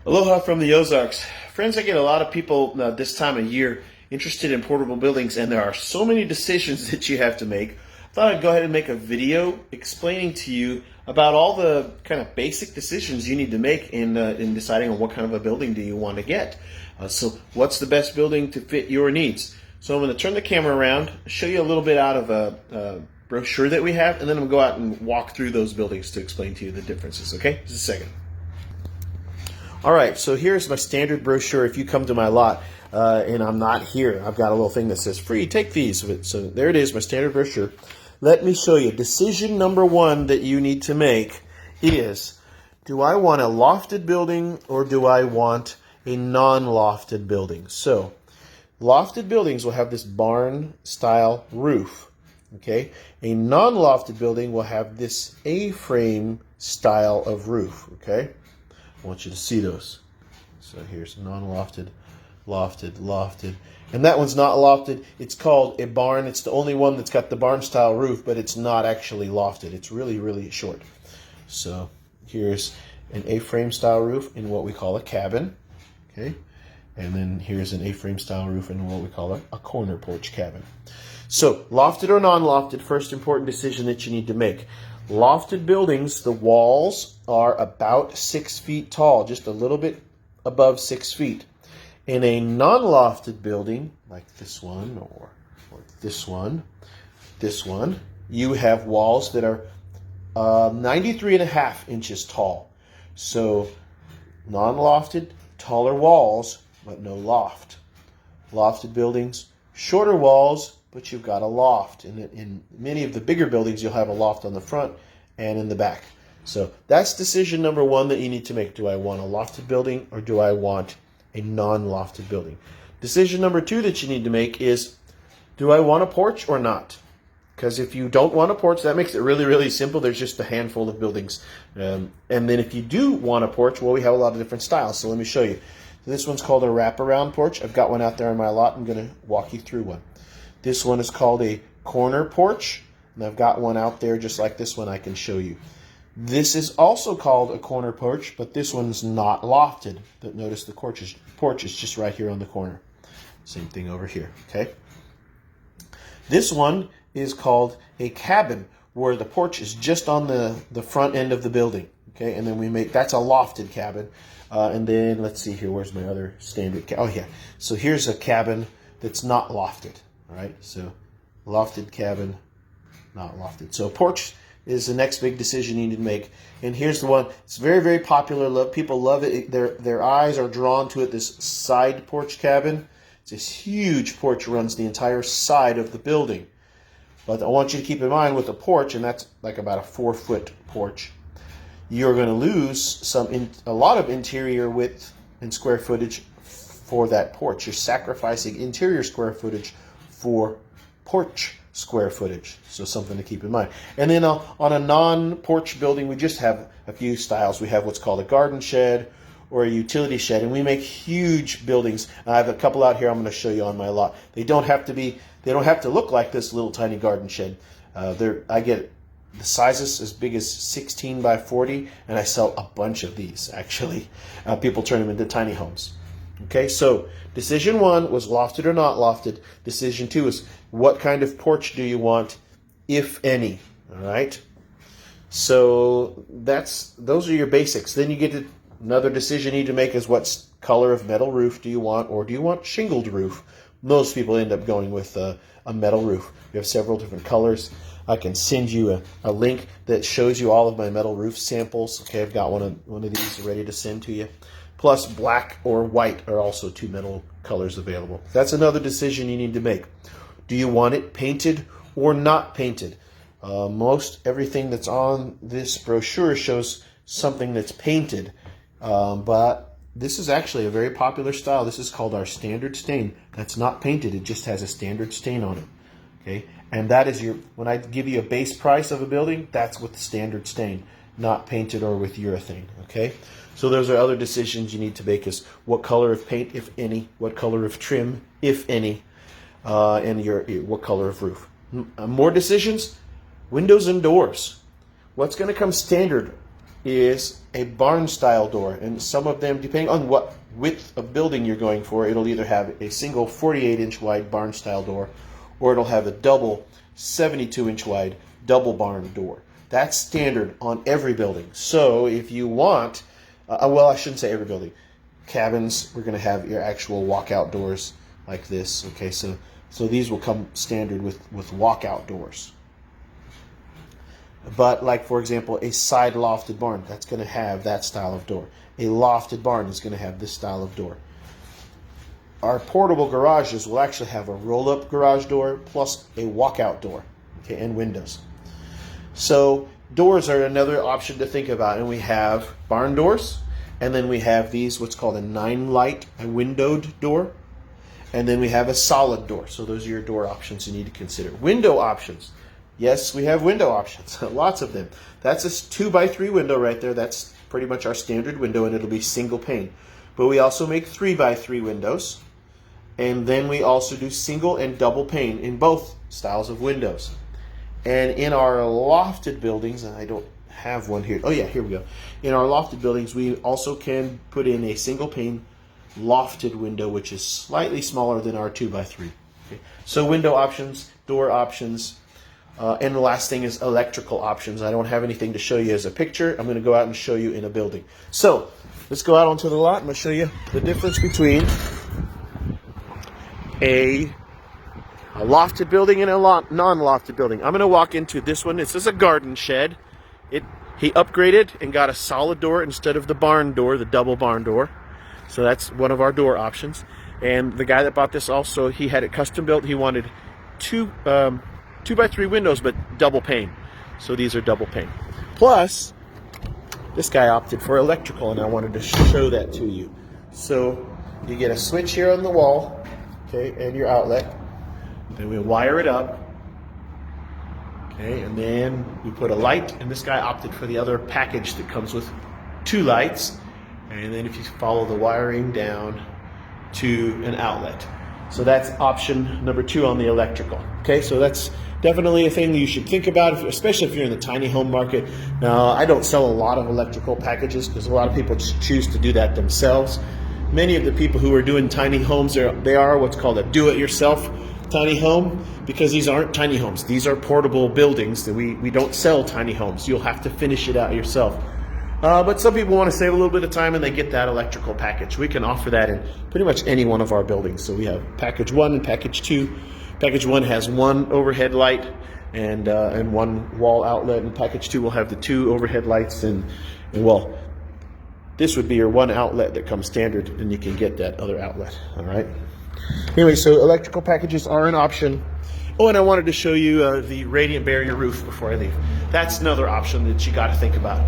Aloha from the Ozarks. Friends, I get a lot of people this time of year interested in portable buildings, and there are so many decisions that you have to make. I thought I'd go ahead and make a video explaining to you about all the kind of basic decisions you need to make in deciding on what kind of a building do you want to get. So what's the best building to fit your needs? So I'm going to turn the camera around, show you a little bit out of a brochure that we have, and then I'm going to go out and walk through those buildings to explain to you the differences, okay? Just a second. All right, so here's my standard brochure. If you come to my lot and I'm not here, I've got a little thing that says free, take these. So there it is, my standard brochure. Let me show you. Decision number one that you need to make is, do I want a lofted building or do I want a non-lofted building? So lofted buildings will have this barn style roof. Okay, a non-lofted building will have this A-frame style of roof. Okay, I want you to see those. So here's non-lofted, lofted, lofted. And that one's not lofted. It's called a barn. It's the only one that's got the barn style roof, but it's not actually lofted. It's really, really short. So here's an A-frame style roof in what we call a cabin. Okay. And then here's an A-frame style roof in what we call a corner porch cabin. So lofted or non-lofted, first important decision that you need to make. Lofted buildings, the walls are about 6 feet tall, just a little bit above 6 feet. In a non-lofted building, like this one or this one, you have walls that are 93.5 inches tall. So non-lofted, taller walls, but no loft. Lofted buildings, shorter walls, but you've got a loft. In many of the bigger buildings, you'll have a loft on the front and in the back. So that's decision number one that you need to make. Do I want a lofted building or do I want a non-lofted building? Decision number two that you need to make is, do I want a porch or not? Because if you don't want a porch, that makes it really, really simple. There's just a handful of buildings. And then if you do want a porch, well, we have a lot of different styles. So let me show you. So this one's called a wraparound porch. I've got one out there in my lot. I'm going to walk you through one. This one is called a corner porch, and I've got one out there just like this one I can show you. This is also called a corner porch, but this one's not lofted. But notice the porch is just right here on the corner. Same thing over here, okay? This one is called a cabin, where the porch is just on the front end of the building, okay? And then that's a lofted cabin. And then let's see here, where's my other standard? Oh yeah, so here's a cabin that's not lofted. All right, so lofted cabin, not lofted. So porch is the next big decision you need to make. And here's the one. It's very, very popular. People love it. Their eyes are drawn to it. This side porch cabin. It's this huge porch runs the entire side of the building. But I want you to keep in mind with a porch, and that's like about a 4-foot porch, you're going to lose a lot of interior width and square footage for that porch. You're sacrificing interior square footage for porch square footage. So something to keep in mind. And then on a non-porch building, we just have a few styles. We have what's called a garden shed or a utility shed, and we make huge buildings. I have a couple out here I'm going to show you on my lot. They don't have to look like this little tiny garden shed. I get the sizes as big as 16 by 40, and I sell a bunch of these, actually. People turn them into tiny homes. Okay, so decision one was lofted or not lofted. Decision two is, what kind of porch do you want, if any? All right. So those are your basics. Then you get to another decision you need to make is, what color of metal roof do you want, or do you want shingled roof? Most people end up going with a metal roof. We have several different colors. I can send you a link that shows you all of my metal roof samples. Okay, I've got one of these ready to send to you. Plus black or white are also two metal colors available. That's another decision you need to make. Do you want it painted or not painted? Most everything that's on this brochure shows something that's painted, but this is actually a very popular style. This is called our standard stain. That's not painted. It just has a standard stain on it. Okay, and that is when I give you a base price of a building, that's with the standard stain, not painted or with urethane. Okay, so those are other decisions you need to make: is what color of paint, if any, what color of trim, if any, and what color of roof. More decisions: windows and doors. What's going to come standard is a barn style door, and some of them, depending on what width of building you're going for, it'll either have a single 48-inch wide barn style door, or it'll have a double 72-inch wide double barn door. That's standard on every building. So if you want, well, I shouldn't say every building. Cabins, we're going to have your actual walkout doors like this. Okay, so these will come standard with walkout doors. But like, for example, a side lofted barn, that's going to have that style of door. A lofted barn is going to have this style of door. Our portable garages will actually have a roll-up garage door plus a walkout door, okay, and windows. So doors are another option to think about, and we have barn doors, and then we have these, what's called a 9-light, a windowed door, and then we have a solid door. So those are your door options you need to consider. Window options. Yes, we have window options, lots of them. That's a 2x3 window right there. That's pretty much our standard window, and it'll be single pane. But we also make 3x3 windows, and then we also do single and double pane in both styles of windows. And in our lofted buildings, and I don't have one here. Oh yeah, here we go. In our lofted buildings, we also can put in a single pane lofted window, which is slightly smaller than our 2x3. Okay. So window options, door options, and the last thing is electrical options. I don't have anything to show you as a picture. I'm going to go out and show you in a building. So let's go out onto the lot. I'm going to show you the difference between a lofted building and a non-lofted building. I'm going to walk into this one. This is a garden shed. He upgraded and got a solid door instead of the barn door, the double barn door. So that's one of our door options. And the guy that bought this also, he had it custom built. He wanted 2x3 windows, but double pane. So these are double pane. Plus, this guy opted for electrical, and I wanted to show that to you. So you get a switch here on the wall, okay, and your outlet. Then we wire it up, okay, and then we put a light, and this guy opted for the other package that comes with 2 lights, and then if you follow the wiring down to an outlet. So that's option number 2 on the electrical. Okay, so that's definitely a thing that you should think about, especially if you're in the tiny home market. Now, I don't sell a lot of electrical packages because a lot of people choose to do that themselves. Many of the people who are doing tiny homes, they are what's called a do-it-yourself tiny home, because these aren't tiny homes. These are portable buildings that we don't sell tiny homes. You'll have to finish it out yourself. But some people want to save a little bit of time and they get that electrical package. We can offer that in pretty much any one of our buildings. So we have package 1 and package 2. Package 1 has 1 overhead light and 1 wall outlet, and package 2 will have the 2 overhead lights and well, this would be your 1 outlet that comes standard, and you can get that other outlet. All right. Anyway, so electrical packages are an option. Oh, and I wanted to show you the radiant barrier roof before I leave. That's another option that you got to think about.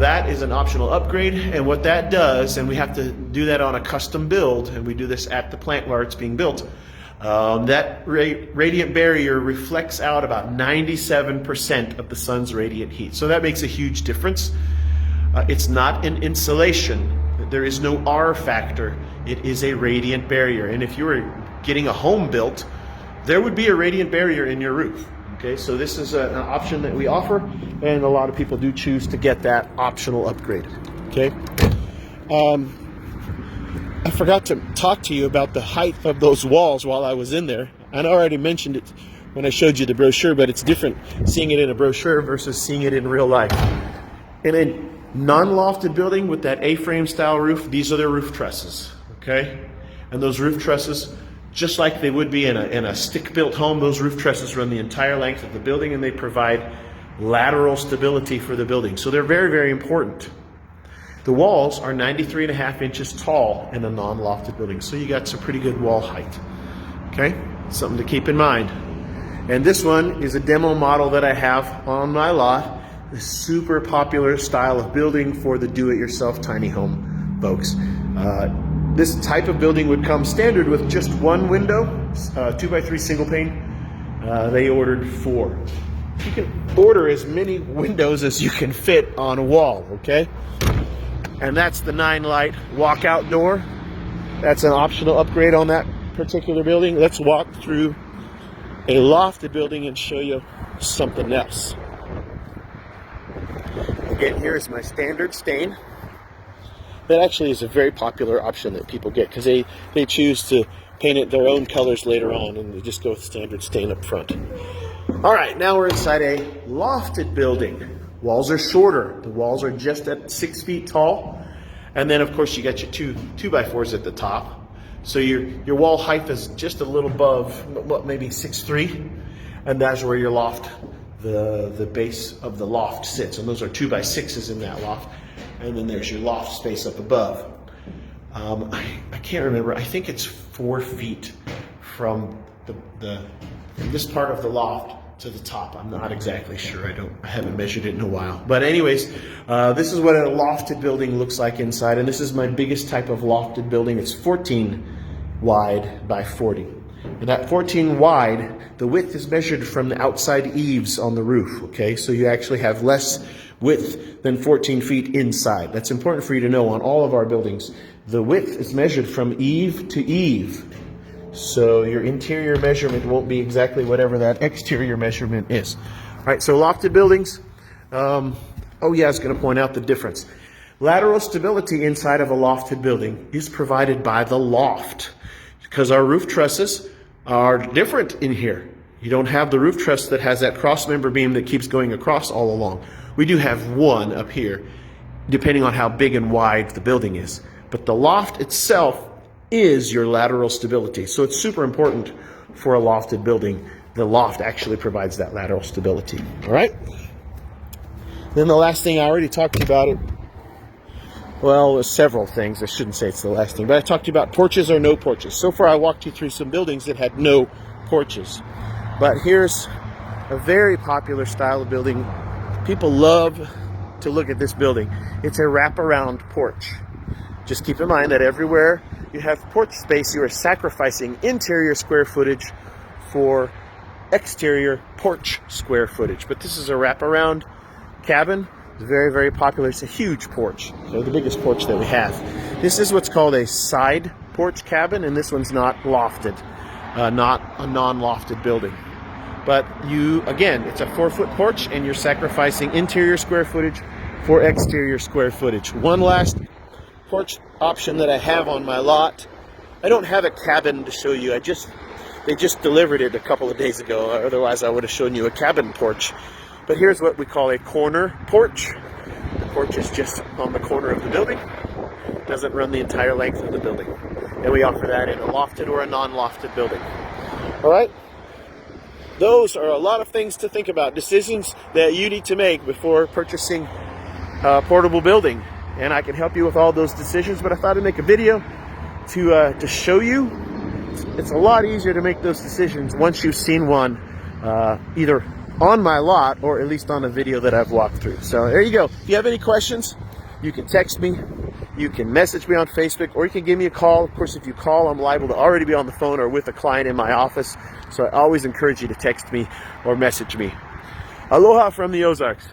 That is an optional upgrade, and what that does, and we have to do that on a custom build, and we do this at the plant where it's being built. That radiant barrier reflects out about 97% of the sun's radiant heat. So that makes a huge difference. It's not an insulation. There is no R factor. It is a radiant barrier. And if you were getting a home built, there would be a radiant barrier in your roof. Okay, so this is an option that we offer, and a lot of people do choose to get that optional upgrade. Okay. I forgot to talk to you about the height of those walls while I was in there. I already mentioned it when I showed you the brochure, but it's different seeing it in a brochure versus seeing it in real life. In a non-lofted building with that A-frame style roof, these are their roof trusses, okay? And those roof trusses, just like they would be in a stick-built home, those roof trusses run the entire length of the building, and they provide lateral stability for the building. So they're very, very important. The walls are 93.5 inches tall in a non-lofted building, so you got some pretty good wall height. Okay, something to keep in mind. And this one is a demo model that I have on my lot. A super popular style of building for the do-it-yourself tiny home folks. This type of building would come standard with just 1 window, 2x3 single pane. They ordered 4. You can order as many windows as you can fit on a wall, okay? And that's the 9-light walkout door. That's an optional upgrade on that particular building. Let's walk through a lofted building and show you something else. get here is my standard stain. That actually is a very popular option that people get because they choose to paint it their own colors later on, and they just go with standard stain up front. All right, now we're inside a lofted building. Walls are shorter. The walls are just at 6 feet tall. And then, of course, you got your two 2x4s at the top. So your wall height is just a little above, what, maybe 6'3", and that's where your loft, the base of the loft sits. And those are 2x6s in that loft. And then there's your loft space up above. I can't remember. I think it's 4 feet from from this part of the loft to the top. I'm not exactly sure. I haven't measured it in a while. But anyways, this is what a lofted building looks like inside, and this is my biggest type of lofted building. It's 14 wide by 40. And that 14 wide, the width is measured from the outside eaves on the roof, okay? So you actually have less width than 14 feet inside. That's important for you to know on all of our buildings. The width is measured from eave to eave. So your interior measurement won't be exactly whatever that exterior measurement is. All right, so lofted buildings. Oh yeah, I was going to point out the difference. Lateral stability inside of a lofted building is provided by the loft because our roof trusses are different in here. You don't have the roof truss that has that cross member beam that keeps going across all along. We do have one up here, depending on how big and wide the building is. But the loft itself is your lateral stability. So it's super important for a lofted building. The loft actually provides that lateral stability. All right? Then the last thing, I already talked to you about it. Well, there's several things. I shouldn't say it's the last thing, but I talked to you about porches or no porches. So far I walked you through some buildings that had no porches. But here's a very popular style of building. People love to look at this building. It's a wraparound porch. Just keep in mind that everywhere you have porch space, you are sacrificing interior square footage for exterior porch square footage. But this is a wraparound cabin. It's very, very popular. It's a huge porch. So the biggest porch that we have. This is what's called a side porch cabin, and this one's not lofted, not a non-lofted building. But again, it's a 4-foot porch, and you're sacrificing interior square footage for exterior square footage. One last porch option that I have on my lot. I don't have a cabin to show you. They just delivered it a couple of days ago. Otherwise, I would have shown you a cabin porch. But here's what we call a corner porch. The porch is just on the corner of the building. It doesn't run the entire length of the building. And we offer that in a lofted or a non-lofted building. All right? Those are a lot of things to think about. Decisions that you need to make before purchasing a portable building. And I can help you with all those decisions, but I thought I'd make a video to show you. It's a lot easier to make those decisions once you've seen one, either on my lot or at least on a video that I've walked through. So there you go. If you have any questions, you can text me, you can message me on Facebook, or you can give me a call. Of course, if you call, I'm liable to already be on the phone or with a client in my office. So I always encourage you to text me or message me. Aloha from the Ozarks.